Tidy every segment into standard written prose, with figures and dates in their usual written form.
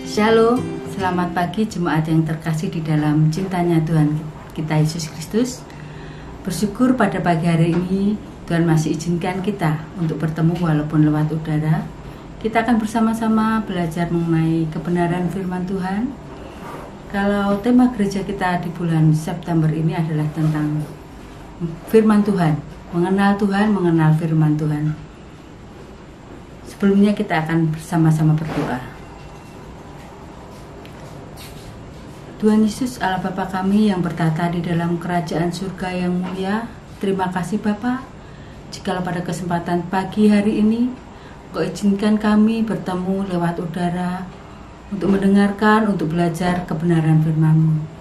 Shalom, selamat pagi jemaat yang terkasih di dalam cintanya Tuhan kita Yesus Kristus. Bersyukur pada pagi hari ini Tuhan masih izinkan kita untuk bertemu walaupun lewat udara. Kita akan bersama-sama belajar mengenai kebenaran firman Tuhan. Kalau tema gereja kita di bulan September ini adalah tentang firman Tuhan, mengenal Tuhan, mengenal firman Tuhan. Sebelumnya kita akan bersama-sama berdoa. Tuhan Yesus Allah Bapa kami yang bertata di dalam kerajaan surga yang mulia, terima kasih Bapa, jikalau pada kesempatan pagi hari ini Kau izinkan kami bertemu lewat udara untuk mendengarkan, untuk belajar kebenaran firman-Mu.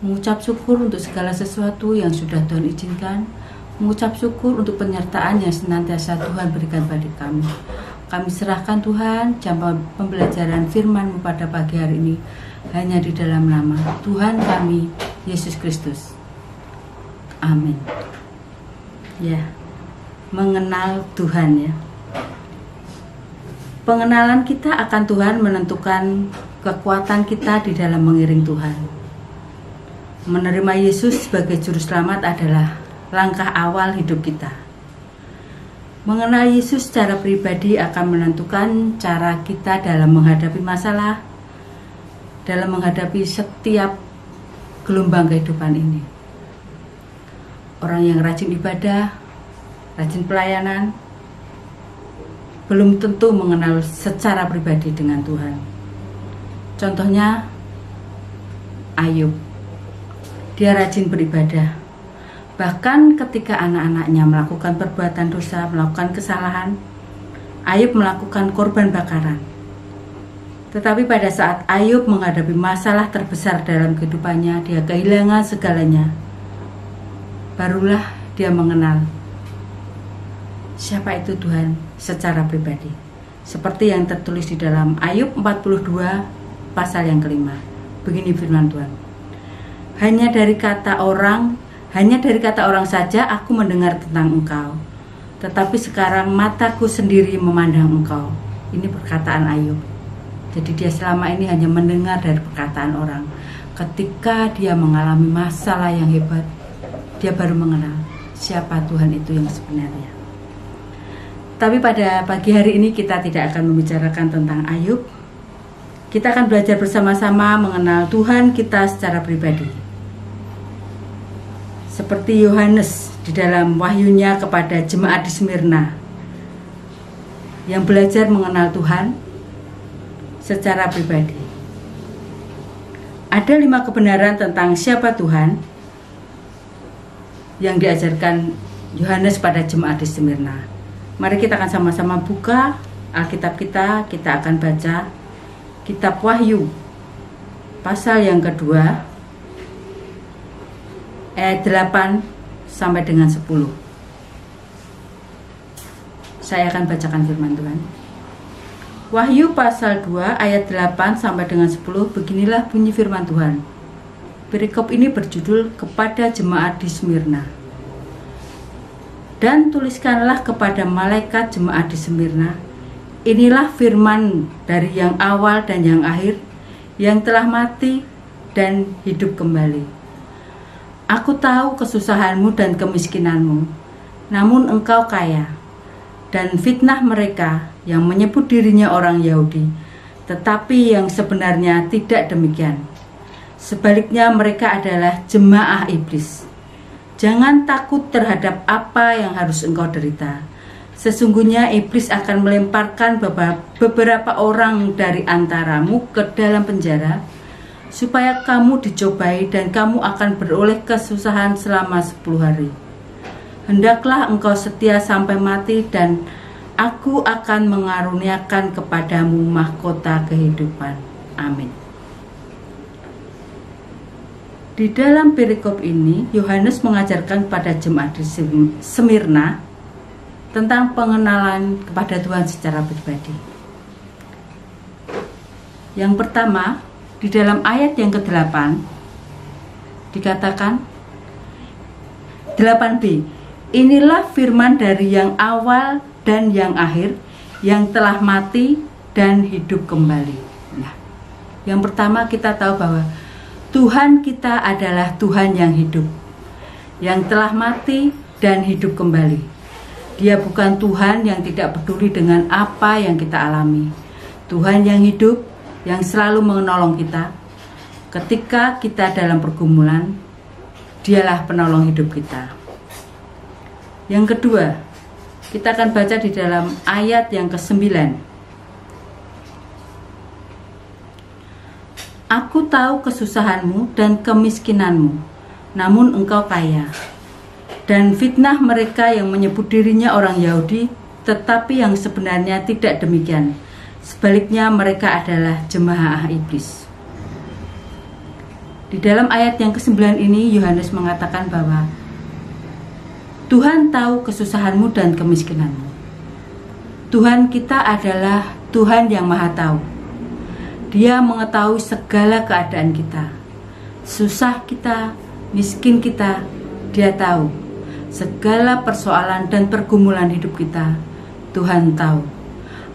Mengucap syukur untuk segala sesuatu yang sudah Tuhan izinkan, mengucap syukur untuk penyertaan yang senantiasa Tuhan berikan pada kami. Kami serahkan Tuhan jam pembelajaran firman-Mu pada pagi hari ini hanya di dalam nama Tuhan kami Yesus Kristus. Amin. Ya, mengenal Tuhan ya. Pengenalan kita akan Tuhan menentukan kekuatan kita di dalam mengiring Tuhan. Menerima Yesus sebagai juru selamat adalah langkah awal hidup kita. Mengenal Yesus secara pribadi akan menentukan cara kita dalam menghadapi masalah, dalam menghadapi setiap gelombang kehidupan ini. Orang yang rajin ibadah, rajin pelayanan, belum tentu mengenal secara pribadi dengan Tuhan. Contohnya Ayub. Dia rajin beribadah. Bahkan ketika anak-anaknya melakukan perbuatan dosa, melakukan kesalahan, Ayub melakukan korban bakaran. Tetapi pada saat Ayub menghadapi masalah terbesar dalam kehidupannya, dia kehilangan segalanya. Barulah dia mengenal siapa itu Tuhan secara pribadi. Seperti yang tertulis di dalam Ayub 42 pasal yang kelima. Begini firman Tuhan. Hanya dari kata orang saja aku mendengar tentang Engkau. Tetapi sekarang mataku sendiri memandang Engkau. Ini perkataan Ayub. Jadi dia selama ini hanya mendengar dari perkataan orang. Ketika dia mengalami masalah yang hebat, dia baru mengenal siapa Tuhan itu yang sebenarnya. Tapi pada pagi hari ini kita tidak akan membicarakan tentang Ayub. Kita akan belajar bersama-sama mengenal Tuhan kita secara pribadi. Seperti Yohanes di dalam wahyunya kepada jemaat di Smyrna yang belajar mengenal Tuhan secara pribadi. Ada 5 kebenaran tentang siapa Tuhan yang diajarkan Yohanes pada jemaat di Smyrna. Mari kita akan sama-sama buka Alkitab kita akan baca kitab Wahyu pasal yang kedua ayat 8 sampai dengan 10. Saya akan bacakan firman Tuhan. Wahyu pasal 2 ayat 8 sampai dengan 10, beginilah bunyi firman Tuhan. Perikop ini berjudul kepada jemaat di Smyrna. Dan tuliskanlah kepada malaikat jemaat di Smyrna, inilah firman dari yang awal dan yang akhir, yang telah mati dan hidup kembali. Aku tahu kesusahanmu dan kemiskinanmu, namun engkau kaya, dan fitnah mereka yang menyebut dirinya orang Yahudi, tetapi yang sebenarnya tidak demikian. Sebaliknya mereka adalah jemaah iblis. Jangan takut terhadap apa yang harus engkau derita. Sesungguhnya iblis akan melemparkan beberapa orang dari antaramu ke dalam penjara, supaya kamu dicobai dan kamu akan beroleh kesusahan selama 10 hari. Hendaklah engkau setia sampai mati dan aku akan mengaruniakan kepadamu mahkota kehidupan. Amin. Di dalam perikop ini, Yohanes mengajarkan kepada jemaat di Smyrna tentang pengenalan kepada Tuhan secara pribadi. Yang pertama, di dalam ayat yang ke-8 dikatakan 8b, inilah firman dari yang awal dan yang akhir, yang telah mati dan hidup kembali. Nah, yang pertama kita tahu bahwa Tuhan kita adalah Tuhan yang hidup, yang telah mati dan hidup kembali. Dia bukan Tuhan yang tidak peduli dengan apa yang kita alami. Tuhan yang hidup, yang selalu menolong kita. Ketika kita dalam pergumulan, Dialah penolong hidup kita. Yang kedua, kita akan baca di dalam ayat yang ke-9. Aku tahu kesusahanmu dan kemiskinanmu, namun engkau kaya. Dan fitnah mereka yang menyebut dirinya orang Yahudi, tetapi yang sebenarnya tidak demikian. Sebaliknya mereka adalah jemaah iblis. Di dalam ayat yang ke-9 ini, Yohanes mengatakan bahwa Tuhan tahu kesusahanmu dan kemiskinanmu. Tuhan kita adalah Tuhan yang Maha Tahu. Dia mengetahui segala keadaan kita. Susah kita, miskin kita, Dia tahu. Segala persoalan dan pergumulan hidup kita, Tuhan tahu.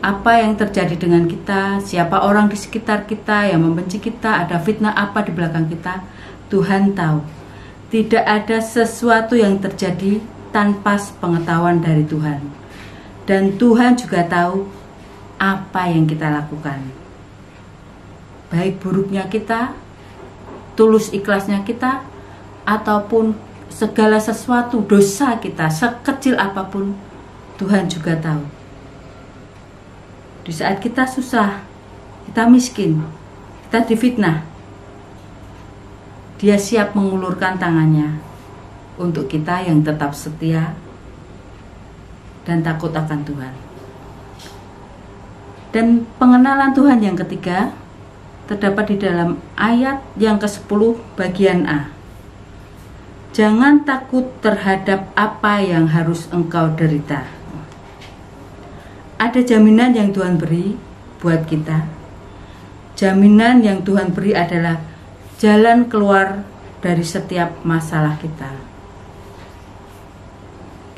Apa yang terjadi dengan kita, siapa orang di sekitar kita yang membenci kita, ada fitnah apa di belakang kita, Tuhan tahu. Tidak ada sesuatu yang terjadi tanpa pengetahuan dari Tuhan. Dan Tuhan juga tahu apa yang kita lakukan. Baik buruknya kita, tulus ikhlasnya kita, ataupun segala sesuatu dosa kita, sekecil apapun, Tuhan juga tahu. Di saat kita susah, kita miskin, kita difitnah, Dia siap mengulurkan tangannya untuk kita yang tetap setia dan takut akan Tuhan. Dan pengenalan Tuhan yang ketiga terdapat di dalam ayat yang ke-10 bagian A. Jangan takut terhadap apa yang harus engkau derita. Ada jaminan yang Tuhan beri buat kita. Jaminan yang Tuhan beri adalah jalan keluar dari setiap masalah kita.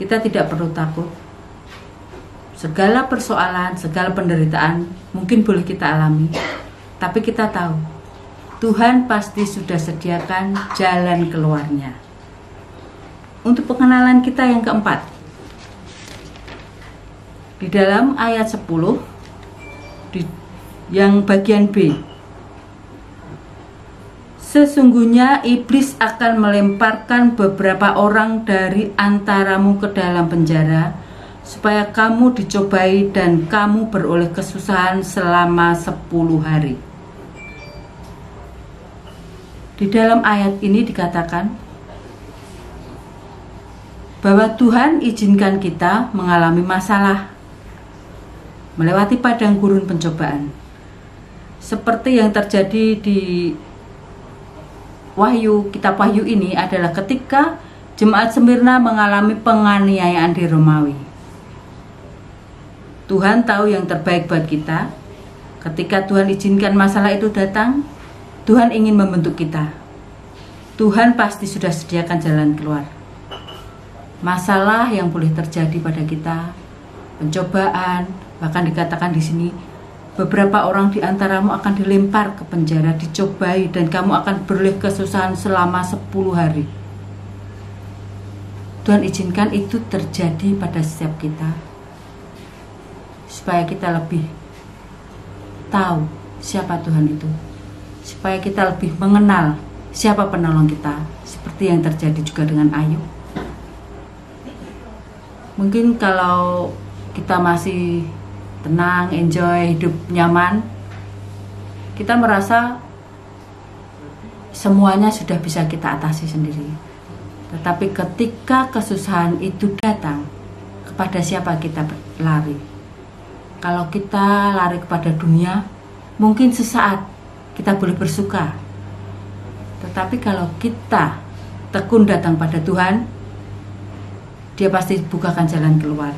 Kita tidak perlu takut. Segala persoalan, segala penderitaan mungkin boleh kita alami, tapi kita tahu Tuhan pasti sudah sediakan jalan keluarnya. Untuk pengenalan kita yang keempat, di dalam ayat 10 yang bagian B, sesungguhnya iblis akan melemparkan beberapa orang dari antaramu ke dalam penjara, supaya kamu dicobai dan kamu beroleh kesusahan selama 10 hari. Di dalam ayat ini dikatakan bahwa Tuhan izinkan kita mengalami masalah, melewati padang gurun pencobaan, seperti yang terjadi di Wahyu, kitab Wahyu ini adalah ketika jemaat Smyrna mengalami penganiayaan di Romawi. Tuhan tahu yang terbaik buat kita. Ketika Tuhan izinkan masalah itu datang, Tuhan ingin membentuk kita. Tuhan pasti sudah sediakan jalan keluar. Masalah yang boleh terjadi pada kita, pencobaan, bahkan dikatakan di sini, beberapa orang di antaramu akan dilempar ke penjara, dicobai, dan kamu akan beroleh kesusahan selama 10 hari. Tuhan izinkan itu terjadi pada setiap kita, supaya kita lebih tahu siapa Tuhan itu, supaya kita lebih mengenal siapa penolong kita, seperti yang terjadi juga dengan Ayub. Mungkin kalau kita masih tenang, enjoy, hidup nyaman, kita merasa semuanya sudah bisa kita atasi sendiri. Tetapi ketika kesusahan itu datang, kepada siapa kita lari? Kalau kita lari kepada dunia, mungkin sesaat kita boleh bersuka. Tetapi kalau kita tekun datang pada Tuhan, Dia pasti bukakan jalan keluar.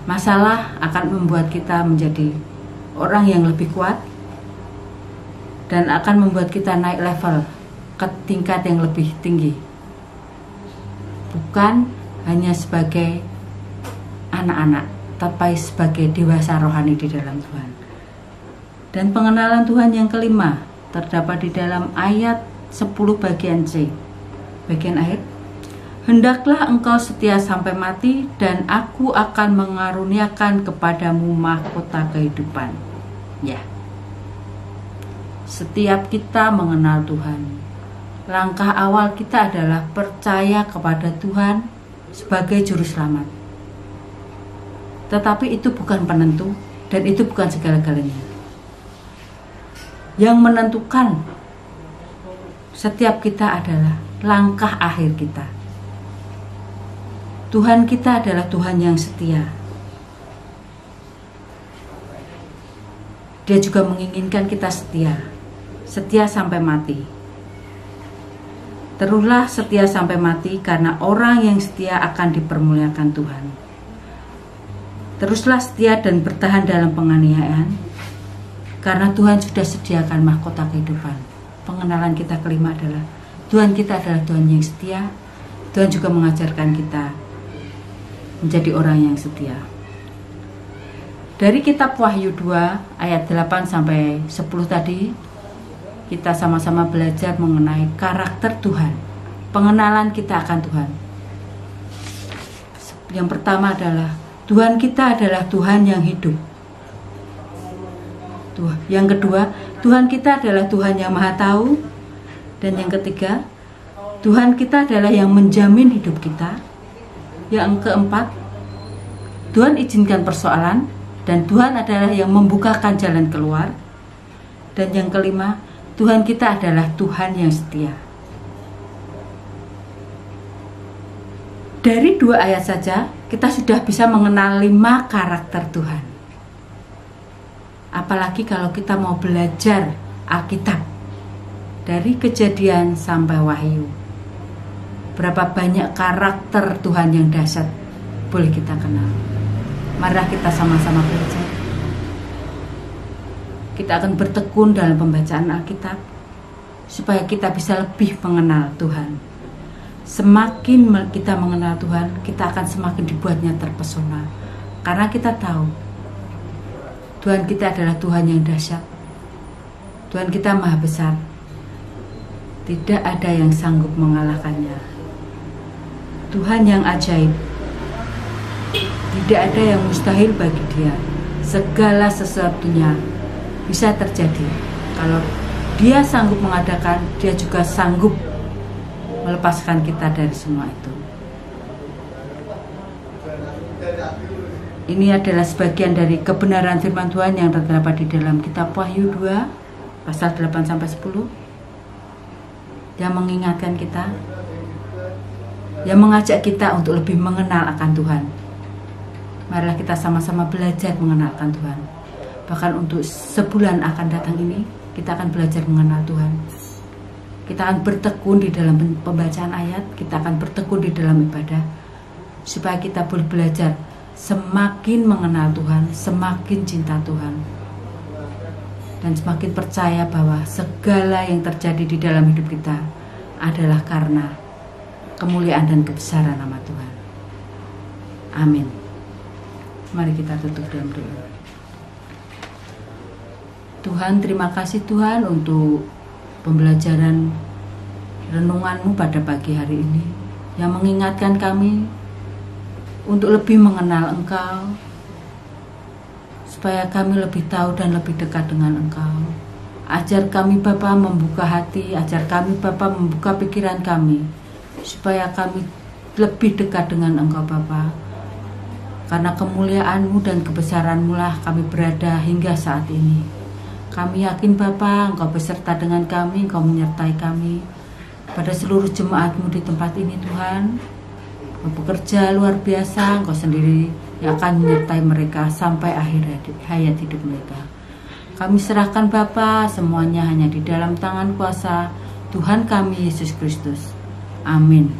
Masalah akan membuat kita menjadi orang yang lebih kuat dan akan membuat kita naik level ke tingkat yang lebih tinggi. Bukan hanya sebagai anak-anak, tapi sebagai dewasa rohani di dalam Tuhan. Dan pengenalan Tuhan yang kelima terdapat di dalam ayat 10 bagian C. Bagian akhir, hendaklah engkau setia sampai mati, dan aku akan mengaruniakan kepadamu mahkota kehidupan. Ya, setiap kita mengenal Tuhan, langkah awal kita adalah percaya kepada Tuhan sebagai juru selamat. Tetapi itu bukan penentu, dan itu bukan segala-galanya. Yang menentukan setiap kita adalah langkah akhir kita. Tuhan kita adalah Tuhan yang setia. Dia juga menginginkan kita setia, setia sampai mati. Teruslah setia sampai mati, karena orang yang setia akan dipermuliakan Tuhan. Teruslah setia dan bertahan dalam penganiayaan, karena Tuhan sudah sediakan mahkota kehidupan. Pengenalan kita kelima adalah Tuhan kita adalah Tuhan yang setia. Tuhan juga mengajarkan kita menjadi orang yang setia. Dari kitab Wahyu 2 ayat 8 sampai 10 tadi, kita sama-sama belajar mengenai karakter Tuhan, pengenalan kita akan Tuhan. Yang pertama adalah Tuhan kita adalah Tuhan yang hidup. Yang kedua, Tuhan kita adalah Tuhan yang Maha Tahu. Dan yang ketiga, Tuhan kita adalah yang menjamin hidup kita. Yang keempat, Tuhan izinkan persoalan, dan Tuhan adalah yang membukakan jalan keluar. Dan yang kelima, Tuhan kita adalah Tuhan yang setia. Dari 2 ayat saja, kita sudah bisa mengenal 5 karakter Tuhan. Apalagi kalau kita mau belajar Alkitab dari Kejadian sampai Wahyu. Berapa banyak karakter Tuhan yang dahsyat boleh kita kenal. Mari kita sama-sama belajar. Kita akan bertekun dalam pembacaan Alkitab supaya kita bisa lebih mengenal Tuhan. Semakin kita mengenal Tuhan, kita akan semakin dibuatnya terpesona. Karena kita tahu Tuhan kita adalah Tuhan yang dahsyat. Tuhan kita maha besar. Tidak ada yang sanggup mengalahkannya. Tuhan yang ajaib. Tidak ada yang mustahil bagi Dia. Segala sesuatunya bisa terjadi. Kalau Dia sanggup mengadakan, Dia juga sanggup melepaskan kita dari semua itu. Ini adalah sebagian dari kebenaran firman Tuhan yang terdapat di dalam kitab Wahyu 2 pasal 8 sampai 10, yang mengingatkan kita, yang mengajak kita untuk lebih mengenal akan Tuhan. Marilah kita sama-sama belajar mengenal akan Tuhan. Bahkan untuk sebulan akan datang ini, kita akan belajar mengenal Tuhan. Kita akan bertekun di dalam pembacaan ayat, kita akan bertekun di dalam ibadah, supaya kita boleh belajar semakin mengenal Tuhan, semakin cinta Tuhan, dan semakin percaya bahwa segala yang terjadi di dalam hidup kita adalah karena kemuliaan dan kebesaran nama Tuhan. Amin. Mari kita tutup dalam doa. Tuhan, terima kasih Tuhan untuk pembelajaran renungan-Mu pada pagi hari ini, yang mengingatkan kami untuk lebih mengenal Engkau, supaya kami lebih tahu dan lebih dekat dengan Engkau. Ajar kami Bapa membuka hati, ajar kami Bapa membuka pikiran kami, supaya kami lebih dekat dengan Engkau Bapa. Karena kemuliaan-Mu dan kebesaran-Mu lah kami berada hingga saat ini. Kami yakin Bapa, Engkau beserta dengan kami, Engkau menyertai kami. Pada seluruh jemaat-Mu di tempat ini Tuhan, Engkau bekerja luar biasa, Engkau sendiri yang akan menyertai mereka sampai akhir hayat hidup mereka. Kami serahkan Bapa semuanya hanya di dalam tangan kuasa Tuhan kami Yesus Kristus. Amin.